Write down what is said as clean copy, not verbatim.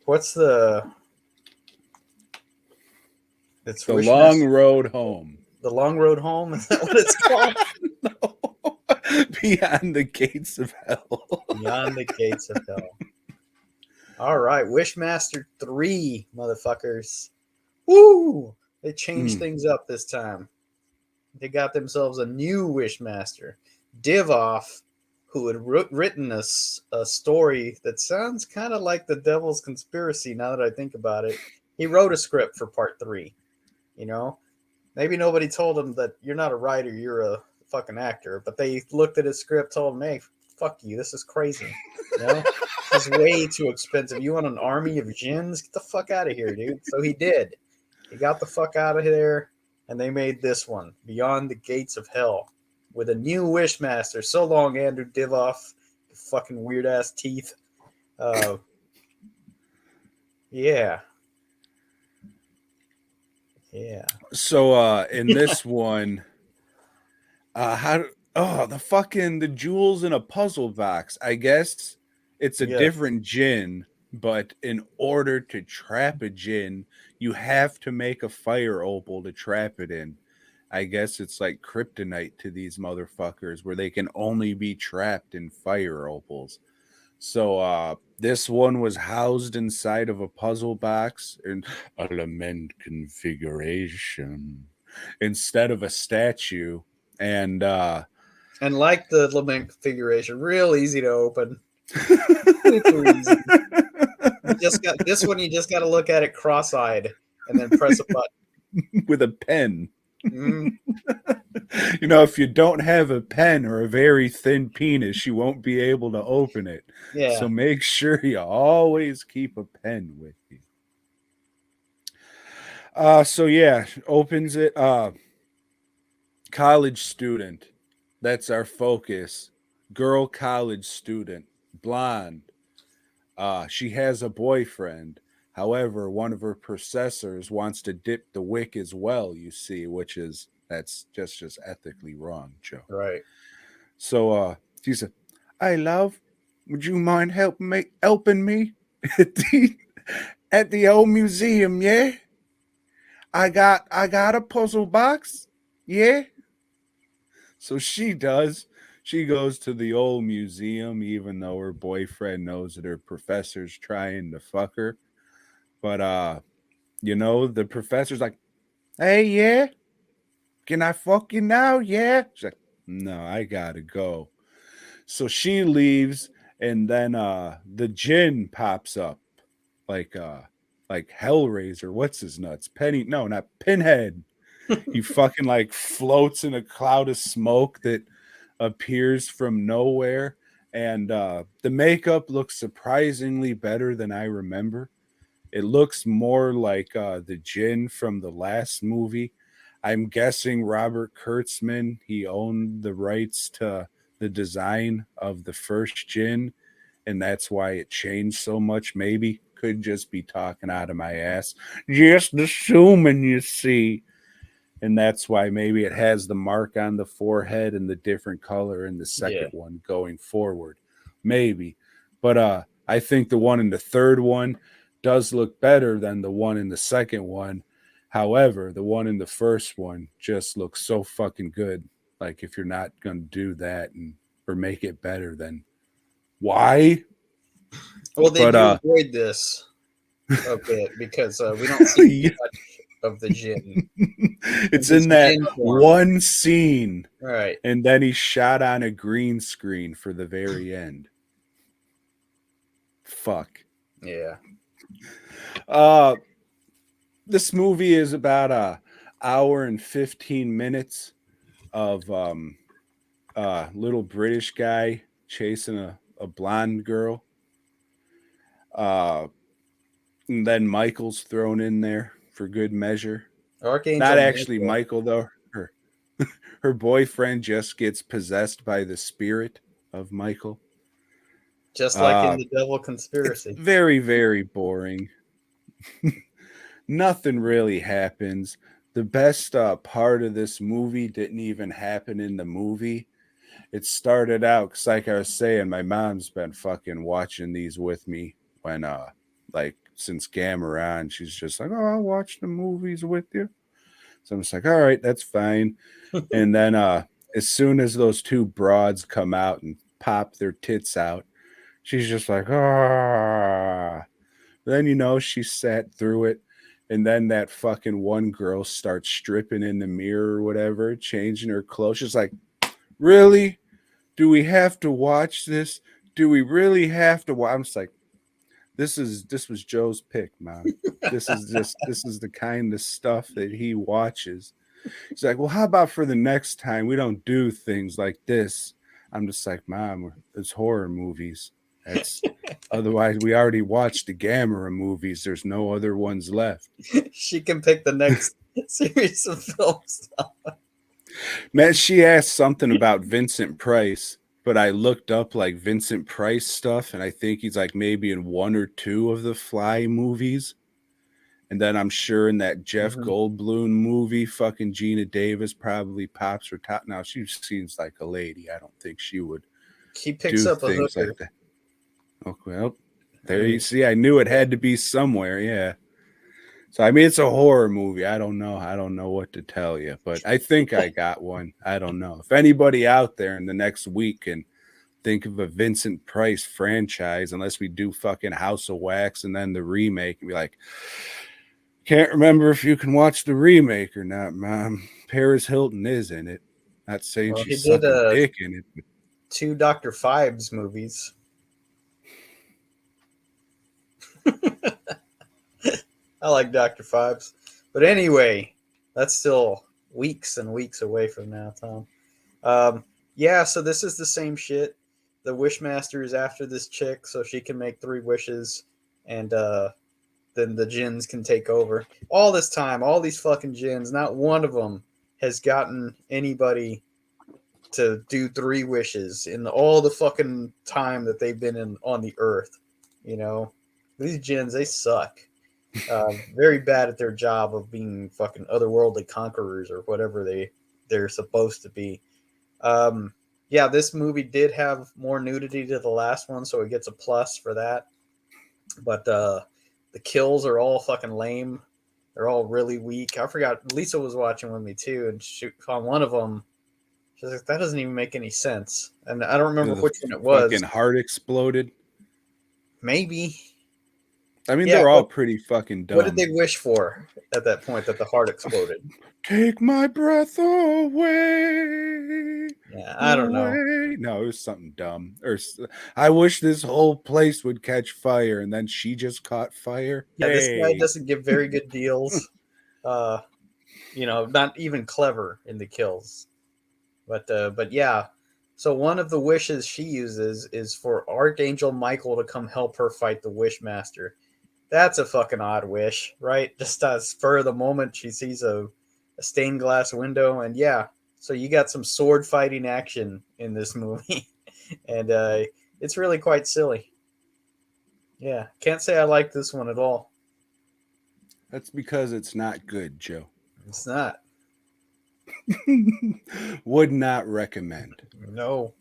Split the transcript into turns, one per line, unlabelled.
What's the? It's
The Long
Wishmaster.
Road Home.
The Long Road Home. Is that what it's called?
No. Beyond the Gates of Hell.
Beyond the Gates of Hell. All right, Wishmaster 3, motherfuckers. Woo! They changed things up this time. They got themselves a new Wishmaster, Divoff, who had written a story that sounds kind of like the Devil's Conspiracy. Now that I think about it, he wrote a script for Part 3. You know, maybe nobody told him that you're not a writer, you're a fucking actor. But they looked at his script, told him, "Hey, fuck you, this is crazy. You know, this is way too expensive. You want an army of djinns? Get the fuck out of here, dude." So he did. He got the fuck out of there, and they made this one, Beyond the Gates of Hell, with a new Wishmaster. So long, Andrew Divoff. Fucking weird ass teeth. Yeah. Yeah.
So in this one, the jewels in a puzzle box. I guess it's a
Yes.
different djinn, but in order to trap a djinn, you have to make a fire opal to trap it in. I guess it's like kryptonite to these motherfuckers where they can only be trapped in fire opals. So this one was housed inside of a puzzle box in a lament configuration instead of a statue. And
And like the lament configuration, real easy to open. Super easy. You just got this one. You just got to look at it cross-eyed and then press a button.
with a pen.
Mm,
If you don't have a pen or a very thin penis, you won't be able to open it.
yeah.
So make sure you always keep a pen with you. Opens it. College student. That's our focus. Girl college student. Blonde. She has a boyfriend. However, one of her processors wants to dip the wick as well, you see, that's just ethically wrong, Joe.
Right.
So she said, "Hey love, would you mind helping me at the old museum, yeah? I got a puzzle box, yeah?" So she does. She goes to the old museum, even though her boyfriend knows that her professor's trying to fuck her. But the professor's like, "Hey, yeah, can I fuck you now? Yeah." She's like, "No, I gotta go." So she leaves, and then the djinn pops up, like Hellraiser. What's his nuts? Penny? No, not Pinhead. He fucking like floats in a cloud of smoke that appears from nowhere, and the makeup looks surprisingly better than I remember. It looks more like the djinn from the last movie. I'm guessing Robert Kurtzman, he owned the rights to the design of the first djinn, and that's why it changed so much. Maybe could just be talking out of my ass. Just assuming, you see. And that's why maybe it has the mark on the forehead and the different color in the second one going forward. Maybe. But I think the one in the third one does look better than the one in the second one. However, the one in the first one just looks so fucking good. Like, if you're not going to do that or make it better, then why?
Well, they do avoid this a bit because we don't see much of the djinn.
It's in that one scene.
Right.
And then he shot on a green screen for the very end. Fuck.
Yeah.
This movie is about a hour and 15 minutes of little British guy chasing a blonde girl. And then Michael's thrown in there for good measure.
Archangel
Not actually Michael, though. Her boyfriend just gets possessed by the spirit of Michael.
Just like in the Devil Conspiracy.
It's very, very boring. Nothing really happens. The best part of this movie didn't even happen in the movie. It started out, because like I was saying, my mom's been fucking watching these with me when, like, since Gamma on, she's just like, oh, I'll watch the movies with you. So I'm just like, all right, that's fine. And then as soon as those two broads come out and pop their tits out, she's just like, ah. Then, she sat through it. And then that fucking one girl starts stripping in the mirror or whatever, changing her clothes. She's like, really? Do we have to watch this? Do we really have to watch? I'm just like, this was Joe's pick, Mom. This is the kind of stuff that he watches. He's like, well, how about for the next time we don't do things like this? I'm just like, Mom, it's horror movies. That's otherwise we already watched the Gamera movies. There's no other ones left.
She can pick the next series of films.
Man, she asked something about Vincent Price, but I looked up like Vincent Price stuff, and I think he's like maybe in one or two of the Fly movies. And then I'm sure in that Jeff Goldblum movie, fucking Gina Davis probably pops her top. Now she seems like a lady. I don't think she would
She picks
do
up a
things
hooker.
like that. Oh, well, there you see. I knew it had to be somewhere. Yeah. So I mean, it's a horror movie. I don't know what to tell you, but I think I got one. I don't know if anybody out there in the next week can think of a Vincent Price franchise, unless we do fucking House of Wax and then the remake, and be like, can't remember if you can watch the remake or not, Mom. Paris Hilton is in it. Not saying
Well, he
she's
did
sucking dick in it. But
2 Dr. Phibes movies. I like Dr. Phibes. But anyway, that's still weeks and weeks away from now, Tom. Yeah, so this is the same shit. The Wishmaster is after this chick so she can make 3 wishes, and then the djinns can take over. All this time, all these fucking djinns, not one of them has gotten anybody to do 3 wishes in all the fucking time that they've been on the earth. These djinns, they suck. Very bad at their job of being fucking otherworldly conquerors or whatever they're supposed to be. Yeah, this movie did have more nudity to the last one, so it gets a plus for that. But the kills are all fucking lame. They're all really weak. I forgot Lisa was watching with me too, and on one of them, she's like, "That doesn't even make any sense." And I don't remember
the
which one it was.
fucking heart exploded.
Maybe.
I mean,
Yeah.
they're all pretty fucking dumb.
What did they wish for at that point that the heart exploded?
Take my breath away.
Yeah, I don't know.
No, it was something dumb. Or I wish this whole place would catch fire, and then she just caught fire.
Yeah, this guy
Yay.
doesn't give very good deals. Not even clever in the kills. But yeah. So one of the wishes she uses is for Archangel Michael to come help her fight the Wishmaster. That's a fucking odd wish, right? Just as spur of the moment, she sees a stained glass window, and yeah, so you got some sword fighting action in this movie, and it's really quite silly. Yeah, can't say I like this one at all.
That's because it's not good, Joe.
It's not.
Would not recommend.
No.